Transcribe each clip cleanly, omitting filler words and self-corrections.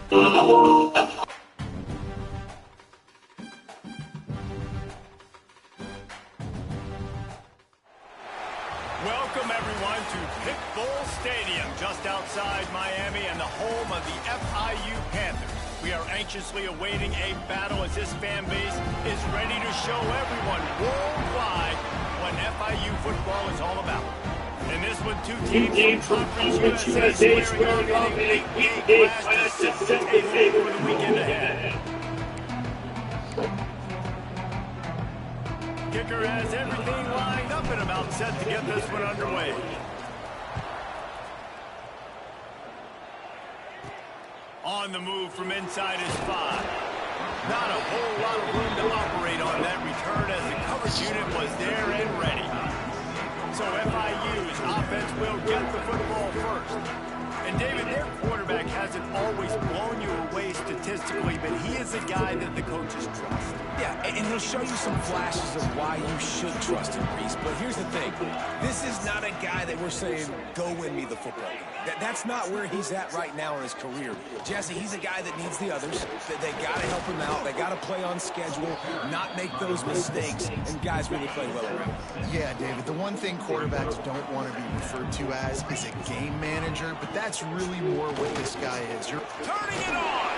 Welcome, everyone, to Pit Bowl Stadium, just outside Miami and the home of the FIU Panthers. We are anxiously awaiting a battle as this fan base is ready to show everyone worldwide what FIU football is all about. In this one, two teams from Conference USA squaring off in a weekday clash to set the table for the weekend ahead. Kicker has everything lined up and about set to get this one underway. On the move from inside his 5. Not a whole lot of room to operate on that return as the coverage unit was there and ready. So FIU's offense will get the football first. And David, their quarterback hasn't always blown you away statistically, but he is a guy that the coaches trust. Yeah, and he'll show you some flashes of why you should trust him, Reese. But here's the thing. This is not a guy that we're saying, go win me the football game. That's not where he's at right now in his career. Jesse, he's a guy that needs the others. They got to help him out. They got to play on schedule, not make those mistakes, and guys really play well around. Yeah, David, the one thing quarterbacks don't want to be referred to as is a game manager, but that's really more what this guy is. You're turning it on!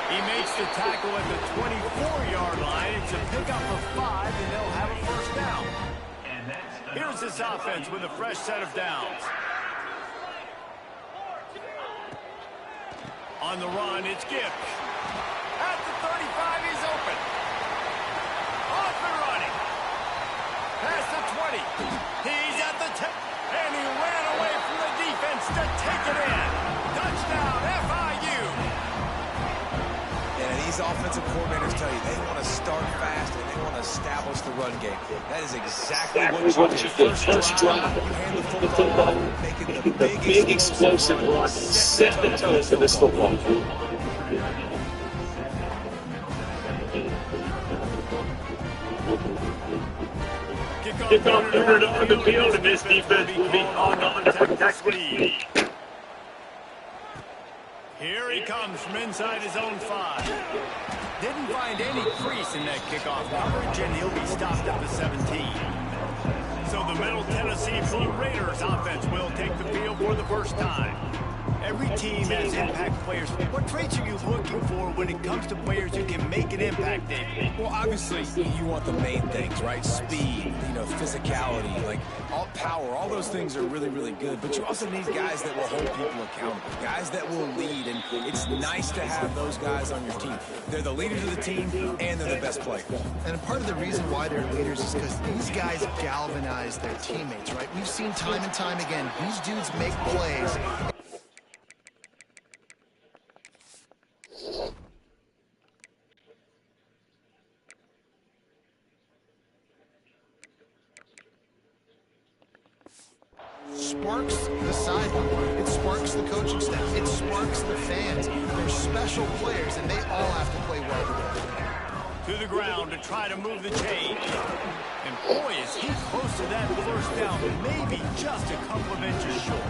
He makes the tackle at the 24-yard line. It's a pickup of 5, and they'll have a first down. Here's this offense with a fresh set of downs. On the run, it's Gibbs. At the 35, he's open. Off and running. Past the 20. He's at the 10. And he ran away from the defense to take it in. Touchdown, FIU. And these offensive coordinators tell you they want to start fast and they want to establish the run game. That is exactly what you do. First drive, you hand the football, making the big explosive run, set the tone for this football. Kickoff third on the field, and this defense will be called on to protect the lead. Here he comes from inside his own 5. Didn't find any crease in that kickoff coverage, and he'll be stopped at the 17. So the Middle Tennessee Blue Raiders offense will take the field for the first time. Every team has impact players. What traits are you looking for when it comes to players who can make an impact, David? Well, obviously, you want the main things, right? Speed, physicality, like all power, all those things are really, really good. But you also need guys that will hold people accountable, guys that will lead. And it's nice to have those guys on your team. They're the leaders of the team, and they're the best players. And part of the reason why they're leaders is because these guys galvanize their teammates, right? We've seen time and time again, these dudes make plays. Sparks the sideline. It sparks the coaching staff. It sparks the fans. They're special players, and they all have to play well together. To the ground to try to move the chain. And boy, is he close to that first down. Maybe just a couple of inches short.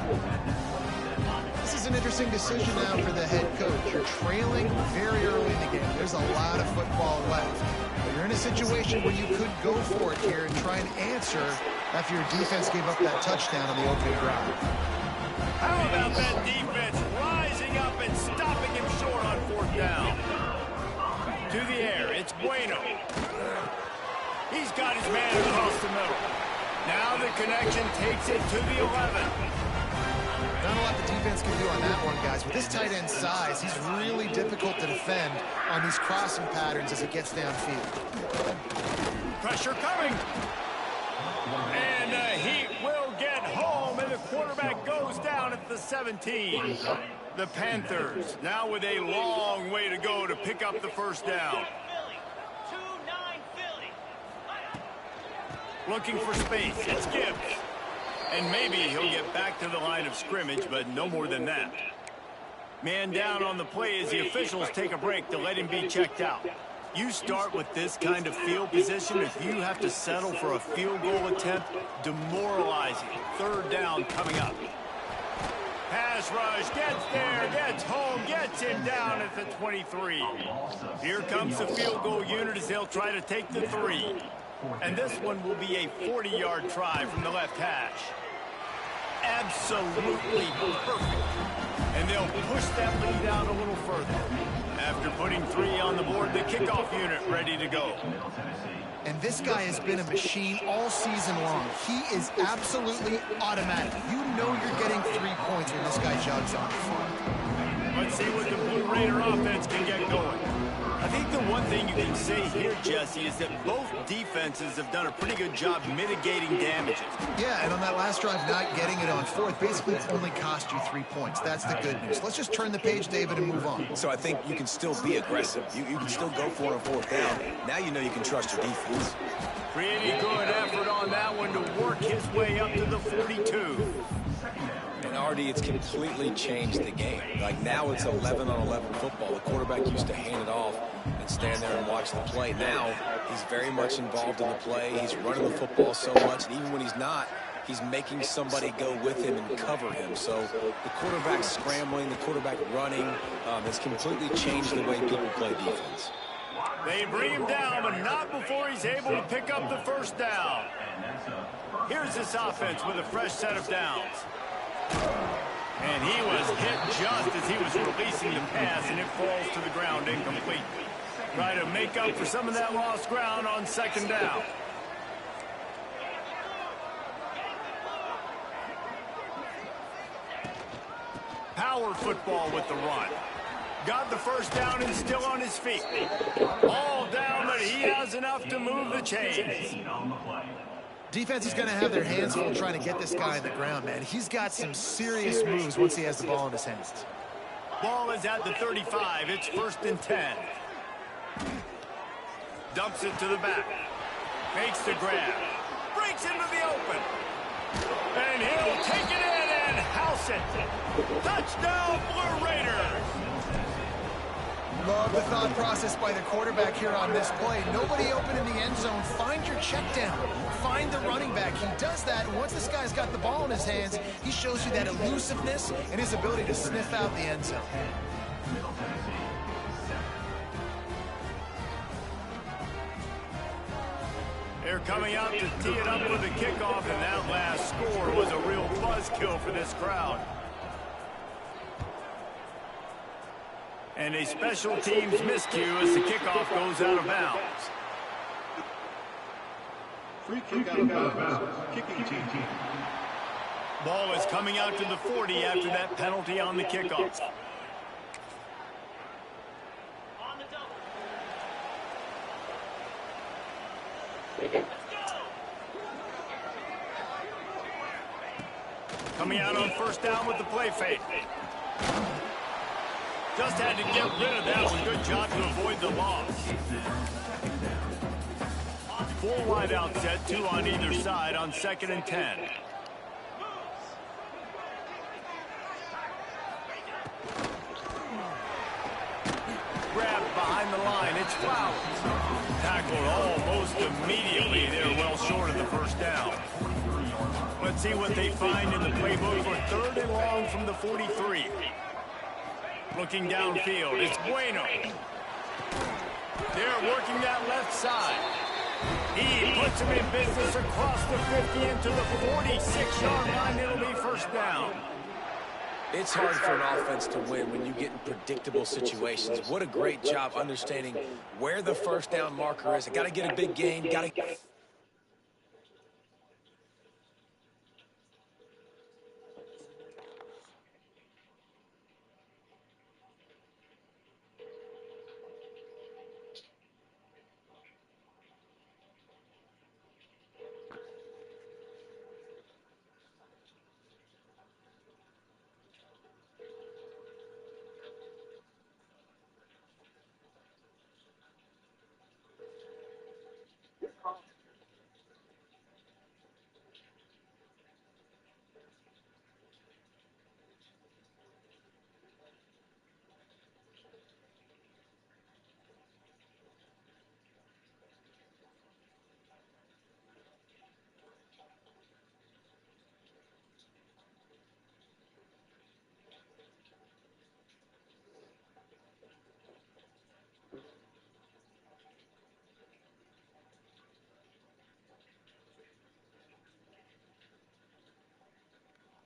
This is an interesting decision now for the head coach. You're trailing very early in the game. There's a lot of football left. But you're in a situation where you could go for it here and try and answer after your defense gave up that touchdown on the opening drive. How about that defense rising up and stopping him short on 4th down? To the air, it's Bueno. He's got his man across the middle. Now the connection takes it to the 11. Not a lot the defense can do on that one, guys. With this tight end size, he's really difficult to defend on these crossing patterns as it gets downfield. Pressure coming. And he will get home, and the quarterback goes down at the 17. The Panthers now with a long way to go to pick up the first down. Looking for space. It's Gibbs. And maybe he'll get back to the line of scrimmage, but no more than that. Man down on the play as the officials take a break to let him be checked out. You start with this kind of field position, if you have to settle for a field goal attempt, demoralizing. 3rd down coming up. Pass rush, gets there, gets home, gets him down at the 23. Here comes the field goal unit as they'll try to take the 3. And this one will be a 40-yard try from the left hash. Absolutely perfect. And they'll push that lead out a little further. After putting 3 on the board, the kickoff unit ready to go. And this guy has been a machine all season long. He is absolutely automatic. You know you're getting 3 points when this guy jogs on the field. Let's see what the Blue Raider offense can get going. I think the one thing you can say here, Jesse, is that both defenses have done a pretty good job mitigating damages. Yeah, and on that last drive, not getting it on 4th basically only cost you 3 points. That's the good news. Let's just turn the page, David, and move on. So I think you can still be aggressive. You can still go for it on 4th down. Now you know you can trust your defense. Pretty good effort on that one to work his way up to the 42. And Artie, it's completely changed the game. Like now it's 11-on-11 football. The quarterback used to hand it off and stand there and watch the play. Now he's very much involved in the play. He's running the football so much, and even when he's not, he's making somebody go with him and cover him. So the quarterback scrambling, the quarterback running has completely changed the way people play defense. They bring him down, but not before he's able to pick up the first down. Here's this offense with a fresh set of downs. And he was hit just as he was releasing the pass, and it falls to the ground incomplete. Try to make up for some of that lost ground on 2nd down. Power football with the run. Got the first down and still on his feet. All down, but he has enough to move the chains. Defense is going to have their hands full trying to get this guy on the ground, man. He's got some serious moves once he has the ball in his hands. Ball is at the 35. It's 1st and 10. Dumps it to the back. Makes the grab. Breaks into the open. And he'll take it in and house it. Touchdown, Blue Raiders. Love the thought process by the quarterback here on this play. Nobody open in the end zone. Find your check down. Find the running back. He does that, and once this guy's got the ball in his hands, he shows you that elusiveness and his ability to sniff out the end zone. They're coming out to tee it up with a kickoff, and that last score was a real buzzkill for this crowd. And a special teams miscue as the kickoff goes out of bounds. Free kick out of bounds. Kicking team. Ball is coming out to the 40 after that penalty on the kickoff. Coming out on 1st down with the play fake. Just had to get rid of that one. Good job to avoid the loss. 4 wide out set, 2 on either side on 2nd and 10. Grabbed behind the line. It's Flowers. Tackled almost immediately. They're well short of the 1st down. Let's see what they find in the playbook for 3rd and long from the 43. Looking downfield, it's Bueno. They're working that left side. He puts him in business across the 50 into the 46-yard line. It'll be 1st down. It's hard for an offense to win when you get in predictable situations. What a great job understanding where the 1st down marker is. Got to get a big gain. Got to.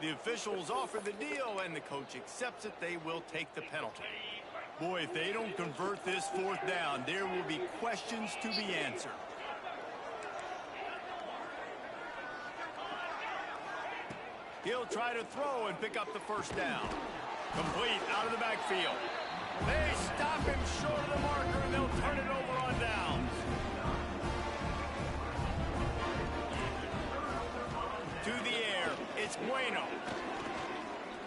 The officials offer the deal, and the coach accepts it. They will take the penalty. Boy, if they don't convert this fourth down, there will be questions to be answered. He'll try to throw and pick up the first down. Complete out of the backfield. They stop him short of the marker, and they'll turn it over on downs. To the air, it's Bueno.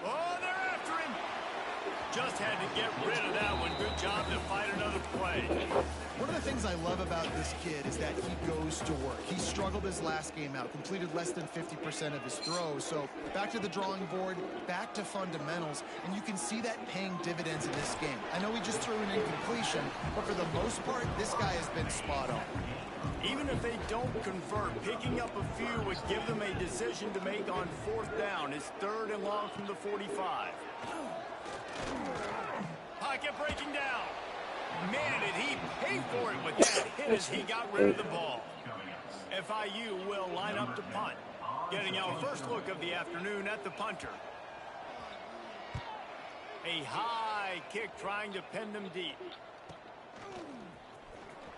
Oh, they're after him. Just had to get rid of that one. Good job to fight another play. One of the things I love about this kid is that he goes to work. He struggled his last game out, completed less than 50% of his throws. So back to the drawing board, back to fundamentals, and you can see that paying dividends in this game. I know he just threw an incompletion, but for the most part, this guy has been spot on. Even if they don't convert, picking up a few would give them a decision to make on fourth down. It's 3rd and long from the 45. Pocket breaking down. Man, did he pay for it with that hit as he got rid of the ball. FIU will line up to punt. Getting our first look of the afternoon at the punter. A high kick trying to pin them deep.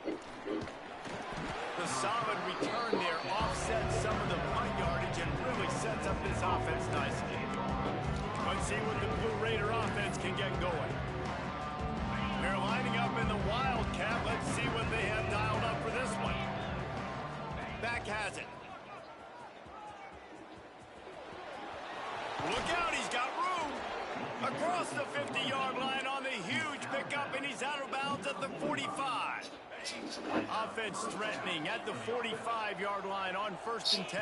The solid return there offsets some of the punt yardage and really sets up this offense nicely. Let's see what the Blue Raider offense can get going. They're lining up in the Wildcat. Let's see what they have dialed up for this one. Back has it. Look out, he's got room. Across the 50-yard line on the huge pickup, and he's out of bounds at the 45. Offense threatening at the 45-yard line on 1st and 10.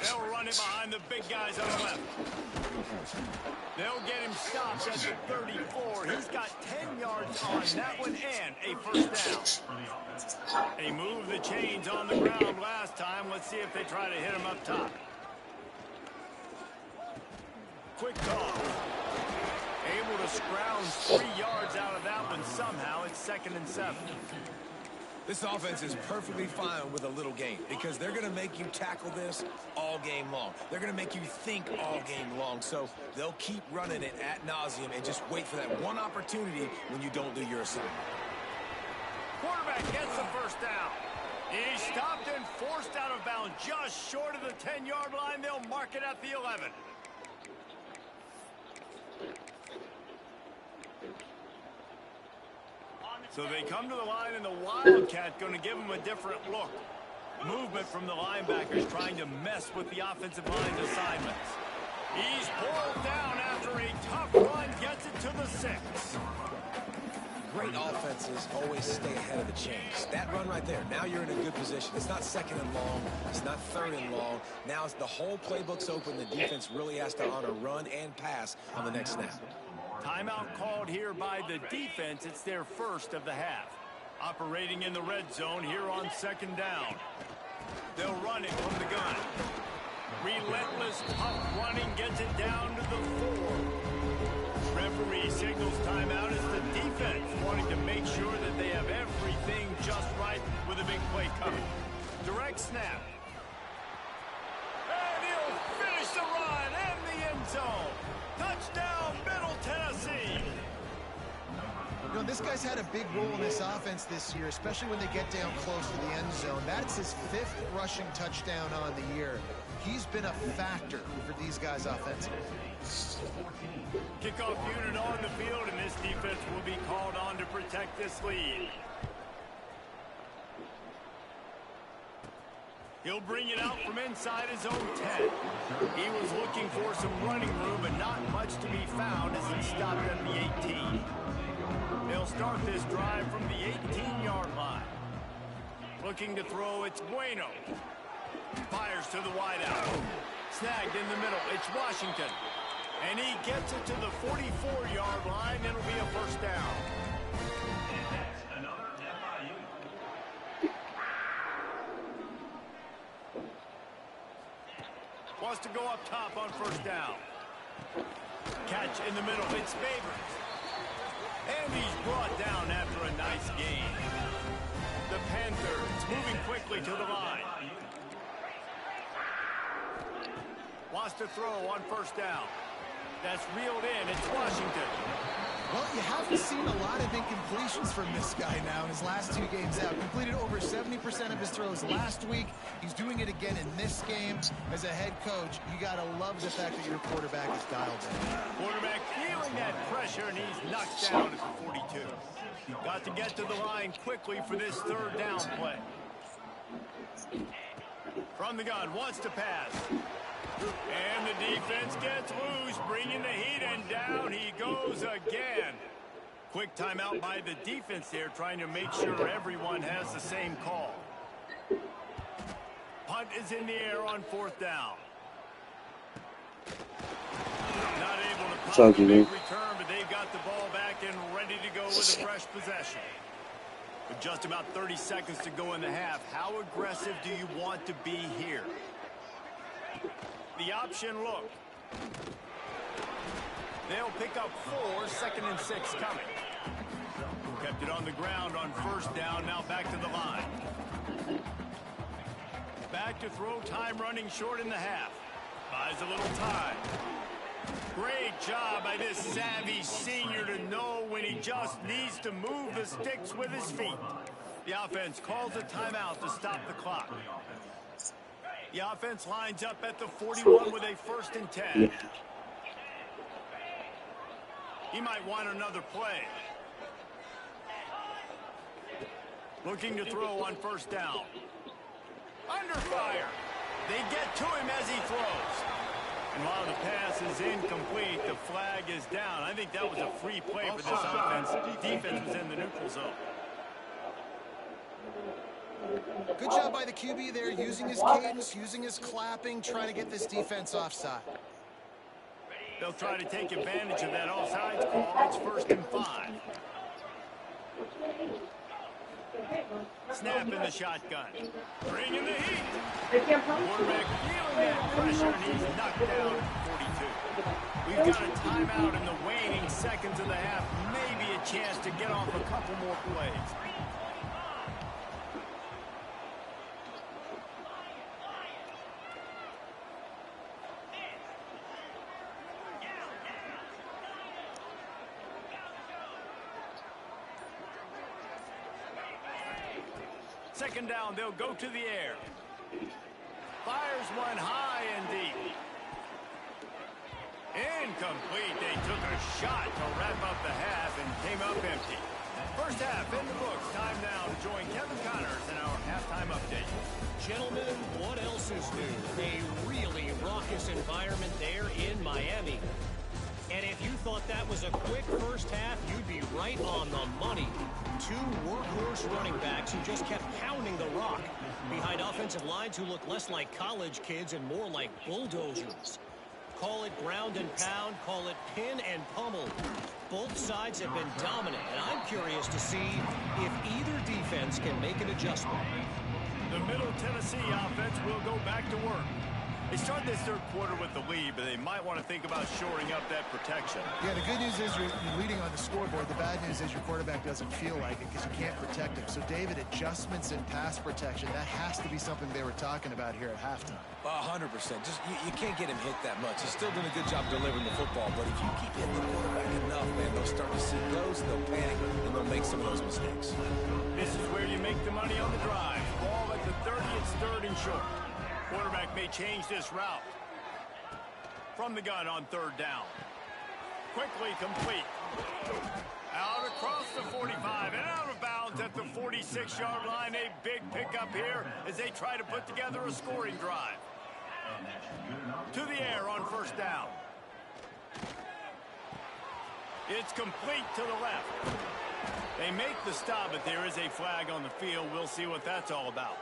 They'll run it behind the big guys on the left. They'll get him stopped at the 34. He's got 10 yards on that one and a first down. They moved the chains on the ground last time. Let's see if they try to hit him up top. Quick toss. Able to scrounge 3 yards out of that one somehow. It's 2nd and 7. This offense is perfectly fine with a little game because they're going to make you tackle this all game long. They're going to make you think all game long. So they'll keep running it ad nauseum and just wait for that one opportunity when you don't do your assignment. Quarterback gets the first down. He's stopped and forced out of bounds just short of the 10-yard line. They'll mark it at the 11. So they come to the line, and the Wildcat going to give them a different look. Movement from the linebackers trying to mess with the offensive line's assignments. He's pulled down after a tough run, gets it to the 6. Great offenses always stay ahead of the chains. That run right there, now you're in a good position. It's not 2nd and long. It's not 3rd and long. Now it's the whole playbook's open. The defense really has to honor run and pass on the next snap. Timeout called here by the defense. It's their first of the half. Operating in the red zone here on 2nd down. They'll run it from the gun. Relentless, tough running gets it down to the 4. Referee signals timeout as the defense wanting to make sure that they have everything just right with a big play coming. Direct snap. And he'll finish the run in the end zone. Touchdown, Middle Tennessee. You know, this guy's had a big role in this offense this year, especially when they get down close to the end zone. That's his 5th rushing touchdown on the year. He's been a factor for these guys offensively. Kickoff unit on the field, and this defense will be called on to protect this lead. He'll bring it out from inside his own 10. He was looking for some running room, but not much to be found as he stopped at the 18. They'll start this drive from the 18-yard line. Looking to throw, it's Bueno. Fires to the wideout. Snagged in the middle, it's Washington. And he gets it to the 44-yard line. It'll be a first down. Another FIU. Wants to go up top on first down. Catch in the middle. It's Favors. And he's brought down after a nice gain. The Panthers moving quickly to the line. Wants to throw on first down. That's reeled in. It's Washington. Well, you haven't seen a lot of incompletions from this guy now in his last 2 games out. Completed over 70% of his throws last week. He's doing it again in this game. As a head coach, you got to love the fact that your quarterback is dialed in. Quarterback feeling that pressure, and he's knocked down at the 42. Got to get to the line quickly for this third down play. From the gun, wants to pass. And the defense gets loose, bringing the heat, and down he goes again. Quick timeout by the defense there, trying to make sure everyone has the same call. Punt is in the air on fourth down. Not able to pop the big return, but they've got the ball back and ready to go with a fresh possession. With just about 30 seconds to go in the half, how aggressive do you want to be here? The option look. They'll pick up 4, 2nd and 6 coming. Kept it on the ground on first down, now back to the line. Back to throw, time running short in the half. Buys a little time. Great job by this savvy senior to know when he just needs to move the sticks with his feet. The offense calls a timeout to stop the clock. The offense lines up at the 41 with a 1st and 10. He might want another play. Looking to throw on first down. Under fire. They get to him as he throws. And while the pass is incomplete, the flag is down. I think that was a free play for this offense. Defense was in the neutral zone. Good job by the QB there, using his cadence, using his clapping, trying to get this defense offside. They'll try to take advantage of that offsides call. It's 1st and 5. Snap in the shotgun. Bringing the heat. Quarterback feeling that pressure, and he's knocked down at 42. We've got a timeout in the waning seconds of the half. Maybe a chance to get off a couple more plays. Second down, they'll go to the air. Fires one high and deep. Incomplete. They took a shot to wrap up the half and came up empty. First half in the books. Time now to join Kevin Connors in our halftime update. Gentlemen, what else is new? A really raucous environment there in Miami. And if you thought that was a quick first half, you'd be right on the money. 2 workhorse running backs who just kept pounding the rock behind offensive lines who look less like college kids and more like bulldozers. Call it ground and pound, call it pin and pummel. Both sides have been dominant, and I'm curious to see if either defense can make an adjustment. The Middle Tennessee offense will go back to work. They started this third quarter with the lead, but they might want to think about shoring up that protection. Yeah, the good news is you're leading on the scoreboard. The bad news is your quarterback doesn't feel like it because you can't protect him. So, David, adjustments in pass protection, that has to be something they were talking about here at halftime. 100%. Just you can't get him hit that much. He's still doing a good job delivering the football, but if you keep hitting the quarterback enough, man, they'll start to see those, they'll panic, and they'll make some of those mistakes. This is where you make the money on the drive. Ball at the 30, it's 3rd and short. Quarterback may change this route. From the gun on 3rd down. Quickly complete. Out across the 45 and out of bounds at the 46-yard line. A big pickup here as they try to put together a scoring drive. To the air on 1st down. It's complete to the left. They make the stop, but there is a flag on the field. We'll see what that's all about.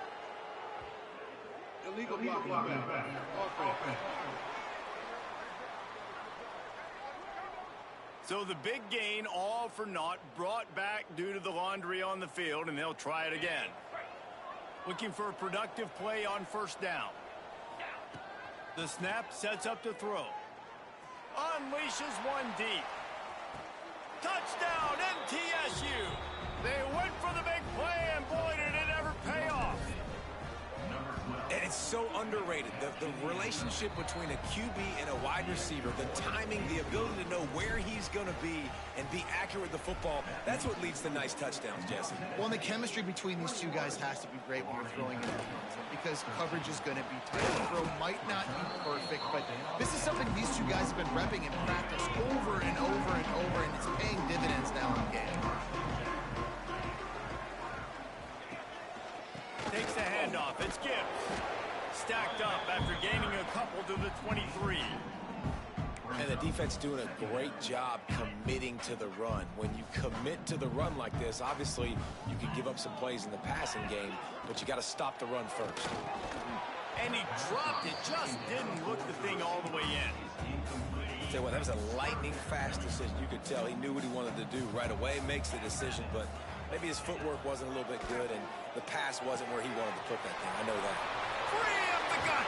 Illegal blocking back. Offense. So the big gain, all for naught, brought back due to the laundry on the field, and they'll try it again. Looking for a productive play on 1st down. The snap sets up to throw. Unleashes one deep. Touchdown, MTSU. They went for the big play, and boy, did it ever pay off. it's so underrated. The relationship between a QB and a wide receiver, the timing, the ability to know where he's going to be and be accurate with the football, that's what leads to nice touchdowns, Jesse. Well, and the chemistry between these two guys has to be great when you're throwing in the because coverage is going to be tight. The throw might not be perfect, but this is something these two guys have been repping in practice over and over and over, and it's paying dividends now in the game. Takes the handoff. It's Gibbs. Stacked up after gaining a couple to the 23. And the defense doing a great job committing to the run. When you commit to the run like this, obviously you can give up some plays in the passing game, but you got to stop the run first. And he dropped it. Just didn't look the thing all the way in. Tell you what, that was a lightning fast decision. You could tell he knew what he wanted to do right away. Makes the decision, but maybe his footwork wasn't a little bit good, and the pass wasn't where he wanted to put that thing. I know that. Free up the gut.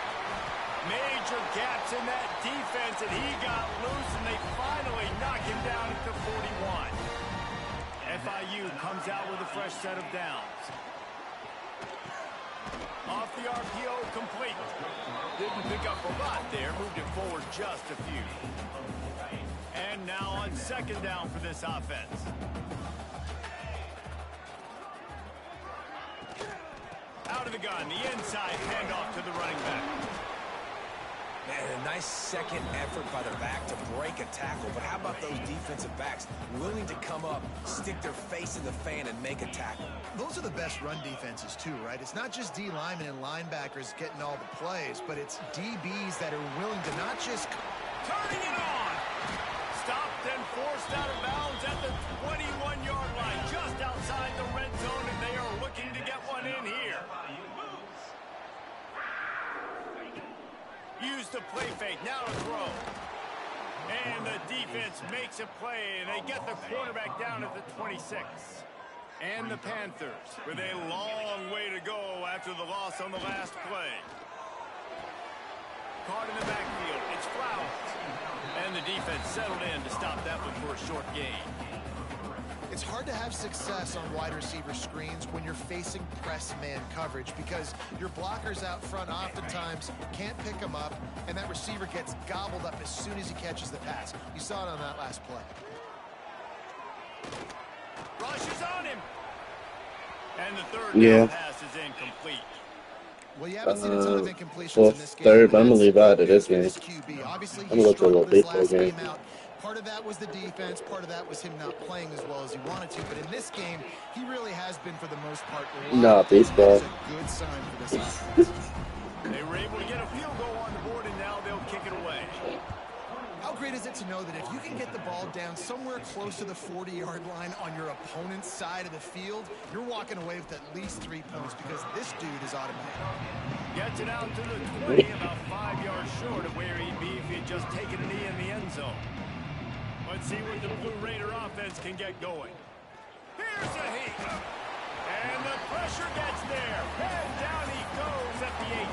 Major gaps in that defense, and he got loose, and they finally knock him down at the 41. FIU comes out with a fresh set of downs. Off the RPO, complete. Didn't pick up a lot there, moved it forward just a few. And now on second down for this offense. Out of the gun, the inside handoff to the running back. Man, a nice second effort by the back to break a tackle. But how about those defensive backs willing to come up, stick their face in the fan, and make a tackle? Those are the best run defenses, too, right? It's not just D linemen and linebackers getting all the plays, but it's DBs that are willing to not just... Turning it on! Stopped and forced out of bounds at the 21-yard line, just outside the red zone, and they are looking to get one in here. Used to play fake, now to throw. And the defense makes a play, and they get the quarterback down at the 26. And the Panthers with a long way to go after the loss on the last play. Caught in the backfield, it's Flowers. And the defense settled in to stop that one for a short gain. It's hard to have success on wide receiver screens when you're facing press man coverage because your blockers out front oftentimes can't pick them up, and that receiver gets gobbled up as soon as he catches the pass. You saw it on that last play. Rush is on him. And the third down pass is incomplete. Well, you haven't seen a ton of incompletions in this game. Third, but I'm going to leave out of this game. Obviously, I'm going to go to a little baseball game. Part of that was the defense. Part of that was him not playing as well as he wanted to. But in this game, he really has been, for the most part, nah, baseball. That's a good sign for this offense. They were able to get a field goal on the board, and now they'll kick it away. How great is it to know that if you can get the ball down somewhere close to the 40-yard line on your opponent's side of the field, you're walking away with at least 3 points because this dude is automatic. Gets it out to the 20, about 5 yards short of where he'd be if he'd just taken a knee in the end zone. Let's see what the Blue Raider offense can get going. Here's a heat. And the pressure gets there. And down he goes at the 18.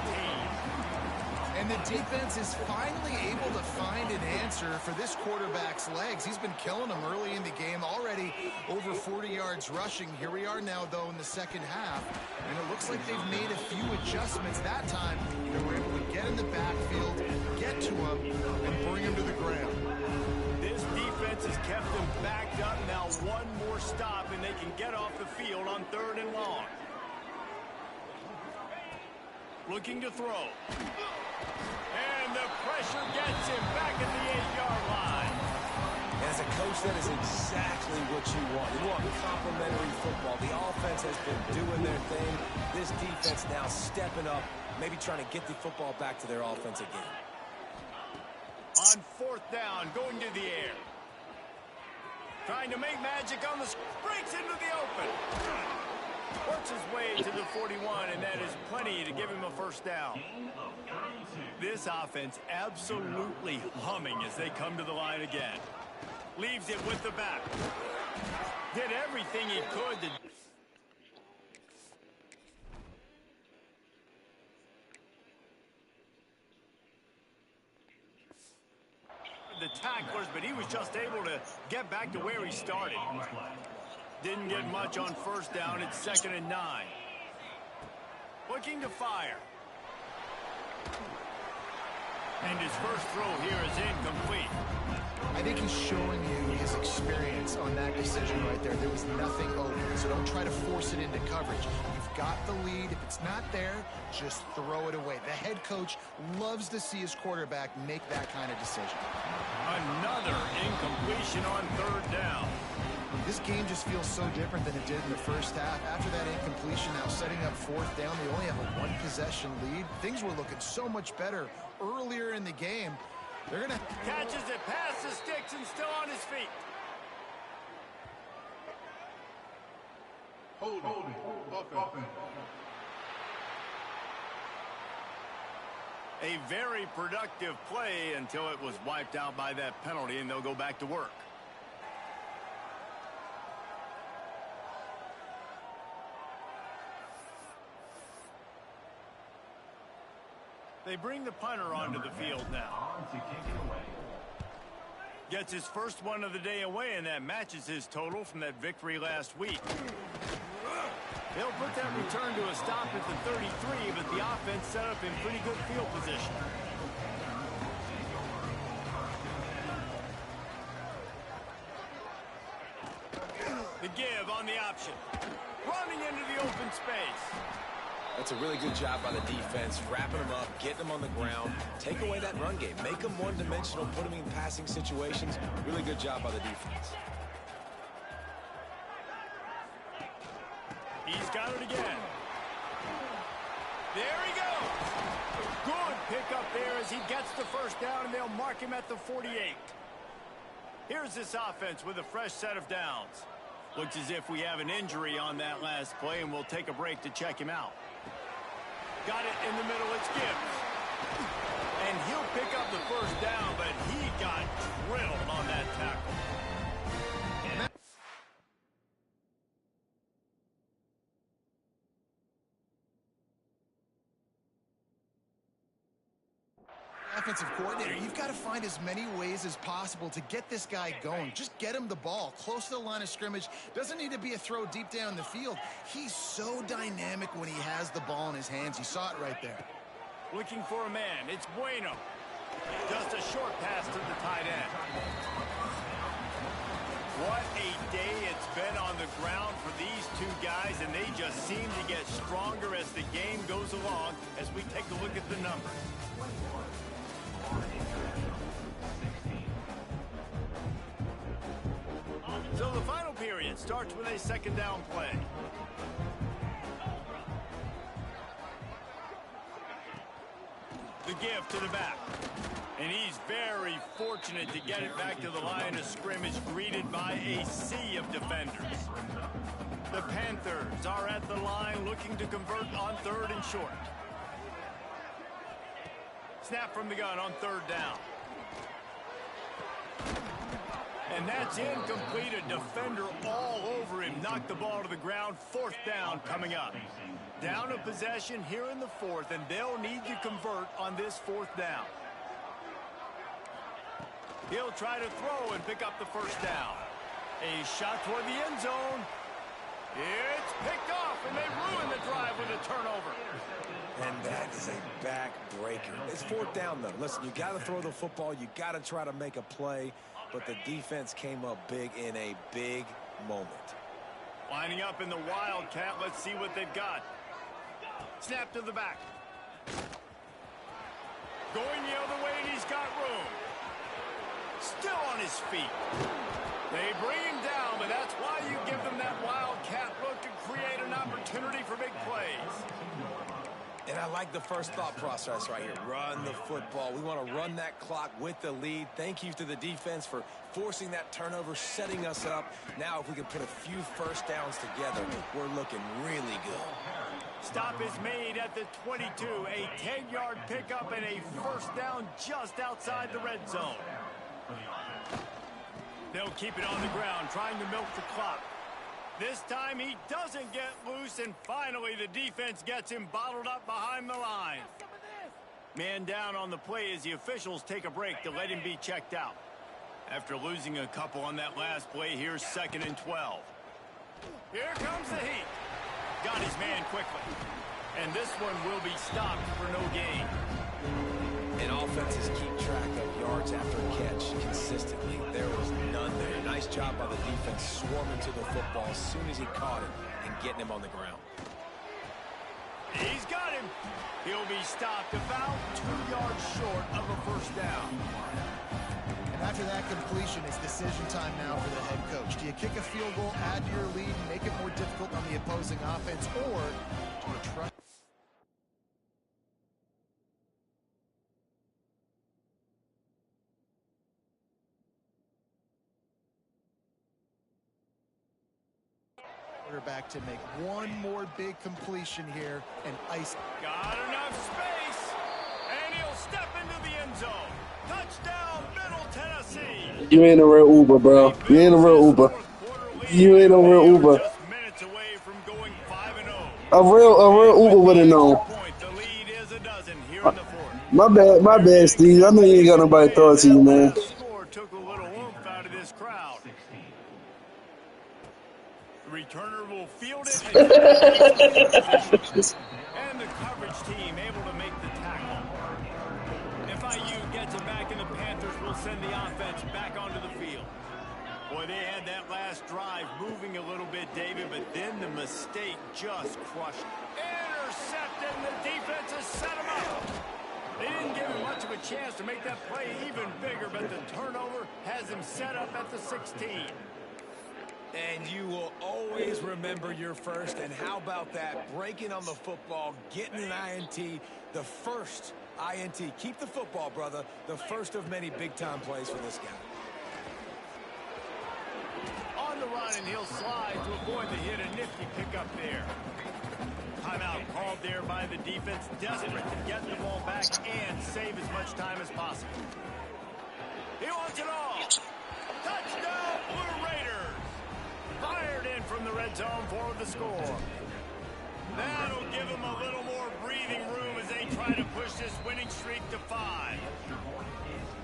And the defense is finally able to find an answer for this quarterback's legs. He's been killing them early in the game, already over 40 yards rushing. Here we are now, though, in the second half. And it looks like they've made a few adjustments. That time, they were able to get in the backfield, get to him, and bring him to the ground. This defense has kept them backed up. Now one more stop, and they can get off the field on 3rd and long. Looking to throw. And the pressure gets him back at the 8-yard line. As a coach, that is exactly what you want. You want complementary football. The offense has been doing their thing. This defense now stepping up, maybe trying to get the football back to their offense again. On 4th down, going to the air. Trying to make magic on the... breaks into the open. Works his way to the 41, and that is plenty to give him a first down. This offense absolutely humming as they come to the line again. Leaves it with the back. Did everything he could to... the tacklers, but he was just able to get back to where he started. Didn't get much on 1st down. It's 2nd and 9. Looking to fire. And his first throw here is incomplete. I think he's showing you his experience on that decision right there. There was nothing open, so don't try to force it into coverage. You've got the lead. If it's not there, just throw it away. The head coach loves to see his quarterback make that kind of decision. Another incompletion on third down. This game just feels so different than it did in the first half. After that incompletion, now setting up fourth down, they only have a one-possession lead. Things were looking so much better earlier in the game. They're going to... Catches it past the sticks and still on his feet. Holding. Offense. A very productive play until it was wiped out by that penalty, and they'll go back to work. They bring the punter onto the field now. Gets his first one of the day away, and that matches his total from that victory last week. They'll put that return to a stop at the 33, but the offense set up in pretty good field position. The give on the option. Running into the open space. That's a really good job by the defense, wrapping them up, getting them on the ground, take away that run game, make them one-dimensional, put them in passing situations. Really good job by the defense. He's got it again. There he goes. Good pickup there as he gets the first down, and they'll mark him at the 48. Here's this offense with a fresh set of downs. Looks as if we have an injury on that last play, and we'll take a break to check him out. Got it in the middle, it's Gibbs. And he'll pick up the first down, but he got drilled on that tackle. Offensive coordinator, you've got to find as many ways as possible to get this guy going. Just get him the ball close to the line of scrimmage. Doesn't need to be a throw deep down the field. He's so dynamic when he has the ball in his hands. You saw it right there. Looking for a man. It's Bueno. Just a short pass to the tight end. What a day it's been on the ground for these two guys, and they just seem to get stronger as the game goes along as we take a look at the numbers. So the final period starts with a second down play. The give to the back. And he's very fortunate to get it back to the line of scrimmage, greeted by a sea of defenders. The Panthers are at the line looking to convert on third and short. Snap from the gun on third down. And that's incomplete. A defender all over him. Knocked the ball to the ground. Fourth down coming up. Down a possession here in the fourth, and they'll need to convert on this fourth down. He'll try to throw and pick up the first down. A shot toward the end zone. It's picked off, and they ruin the drive with a turnover. And that is a back-breaker. It's fourth down, though. Listen, you got to throw the football. You got to try to make a play. But the defense came up big in a big moment. Lining up in the Wildcat. Let's see what they've got. Snap to the back. Going the other way, and he's got room. Still on his feet. They bring him down, but that's why you give them that Wildcat look to create an opportunity for big plays. And I like the first thought process right here. Run the football. We want to run that clock with the lead. Thank you to the defense for forcing that turnover, setting us up. Now, if we can put a few first downs together, we're looking really good. Stop is made at the 22. A 10-yard pickup and a first down just outside the red zone. They'll keep it on the ground, trying to milk the clock. This time he doesn't get loose, and finally the defense gets him bottled up behind the line. Man down on the play as the officials take a break to let him be checked out. After losing a couple on that last play, here's 2nd and 12. Here comes the heat. Got his man quickly. And this one will be stopped for no gain. And offenses keep track of yards after catch consistently. There was none there. Nice job by the defense swarming to the football as soon as he caught it and getting him on the ground. He's got him. He'll be stopped about 2 yards short of a first down. And after that completion, it's decision time now for the head coach. Do you kick a field goal, add to your lead, and make it more difficult on the opposing offense, or do you try? Quarterback to make one more big completion here and ice. Got enough space, and he'll step into the end zone. Touchdown, Middle Tennessee. You ain't a real Uber, bro. You ain't a real Uber. You ain't a real Uber. Just minutes away from going 5-0. A real Uber would have known. The lead is a dozen here in the fourth. My bad, Steve. I know you ain't got nobody throw it to you, man. The score took a little oomph out of this crowd. The returner will field it. And the coverage team able to make the tackle. FIU gets it back, and the Panthers will send the offense back onto the field. Boy, they had that last drive moving a little bit, David, but then the mistake just crushed. Intercepted, and the defense has set him up. They didn't give him much of a chance to make that play even bigger, but the turnover has him set up at the 16. And you will always remember your first. And how about that? Breaking on the football, getting an INT, the first INT. Keep the football, brother. The first of many big-time plays for this guy. On the run, and he'll slide to avoid the hit. A nifty pickup there. Timeout called there by the defense, desperate to get the ball back and save as much time as possible. He wants it all. Touchdown, Blue Raiders. Fired in from the red zone for the score. That'll give them a little more breathing room as they try to push this winning streak to 5.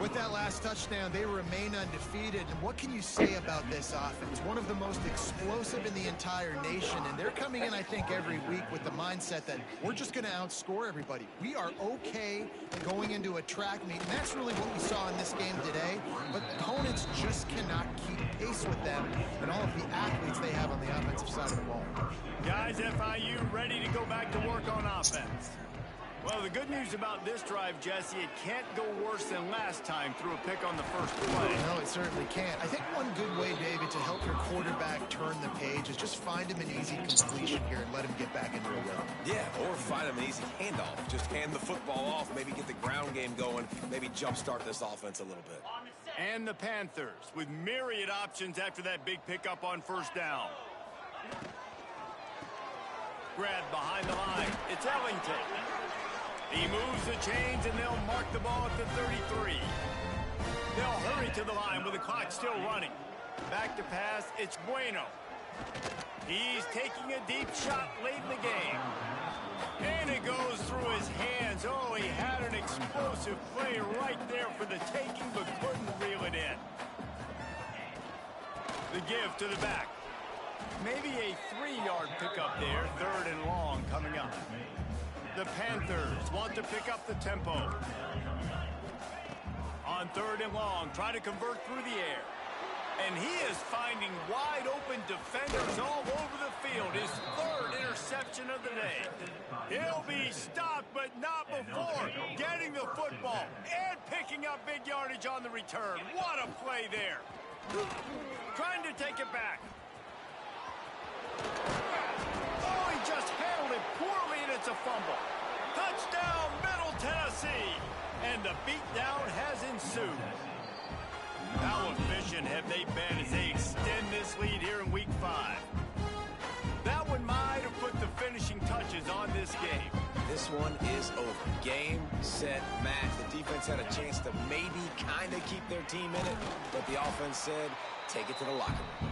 With that last touchdown, they remain undefeated. And what can you say about this offense? One of the most explosive in the entire nation. And they're coming in, I think, every week with the mindset that we're just going to outscore everybody. We are okay going into a track meet. And that's really what we saw in this game today. But opponents just cannot keep pace with them and all of the athletes they have on the offensive side of the ball. Guys, FIU ready to go back to work on offense. Well, the good news about this drive, Jesse, it can't go worse than last time through a pick on the first play. No, it certainly can't. I think one good way, David, to help your quarterback turn the page is just find him an easy completion here and let him get back into a rhythm. Yeah, or find him an easy handoff. Just hand the football off, maybe get the ground game going, maybe jumpstart this offense a little bit. And the Panthers with myriad options after that big pickup on first down. Grab behind the line. It's Ellington. He moves the chains, and they'll mark the ball at the 33. They'll hurry to the line with the clock still running. Back to pass, it's Bueno. He's taking a deep shot late in the game. And it goes through his hands. Oh, he had an explosive play right there for the taking, but couldn't reel it in. The give to the back. Maybe a 3-yard pickup there, 3rd and long coming up. The Panthers want to pick up the tempo. On 3rd and long, try to convert through the air. And he is finding wide open defenders all over the field. His 3rd interception of the day. He'll be stopped, but not before getting the football and picking up big yardage on the return. What a play there. Trying to take it back. Oh, he just handled it poorly, and it's a fumble. Touchdown, Middle Tennessee. And the beatdown has ensued. How efficient have they been as they extend this lead here in Week 5? That one might have put the finishing touches on this game. This one is over. Game, set, match. The defense had a chance to maybe kind of keep their team in it, but the offense said, take it to the locker room.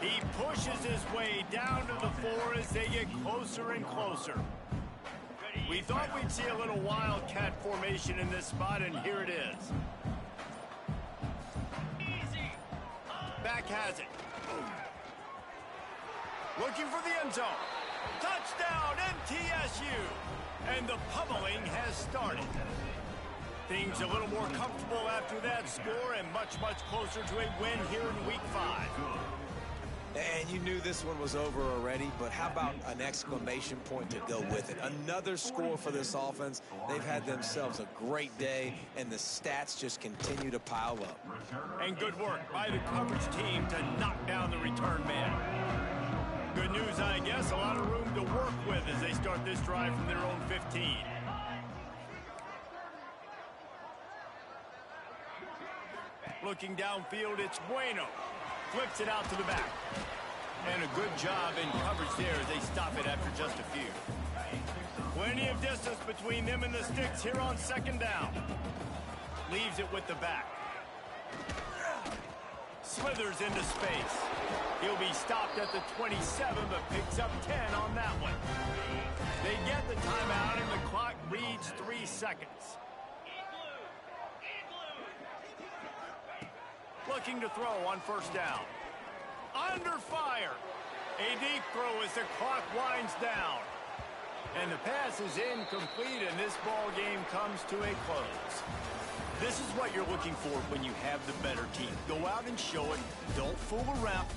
He pushes his way down to the 4 as they get closer and closer. We thought we'd see a little wildcat formation in this spot, and here it is. Back has it. Looking for the end zone. Touchdown, MTSU. And the pummeling has started. Things a little more comfortable after that score and much, much closer to a win here in Week 5. And you knew this one was over already, but how about an exclamation point to go with it? Another score for this offense. They've had themselves a great day, and the stats just continue to pile up. And good work by the coverage team to knock down the return man. Good news, I guess, a lot of room to work with as they start this drive from their own 15. Looking downfield, it's Bueno. Flips it out to the back. And a good job in coverage there as they stop it after just a few. Plenty of distance between them and the sticks here on second down. Leaves it with the back. Slithers into space. He'll be stopped at the 27, but picks up 10 on that one. They get the timeout, and the clock reads 3 seconds. Looking to throw on first down. Under fire. A deep throw as the clock winds down. And the pass is incomplete, and this ball game comes to a close. This is what you're looking for when you have the better team. Go out and show it. Don't fool around.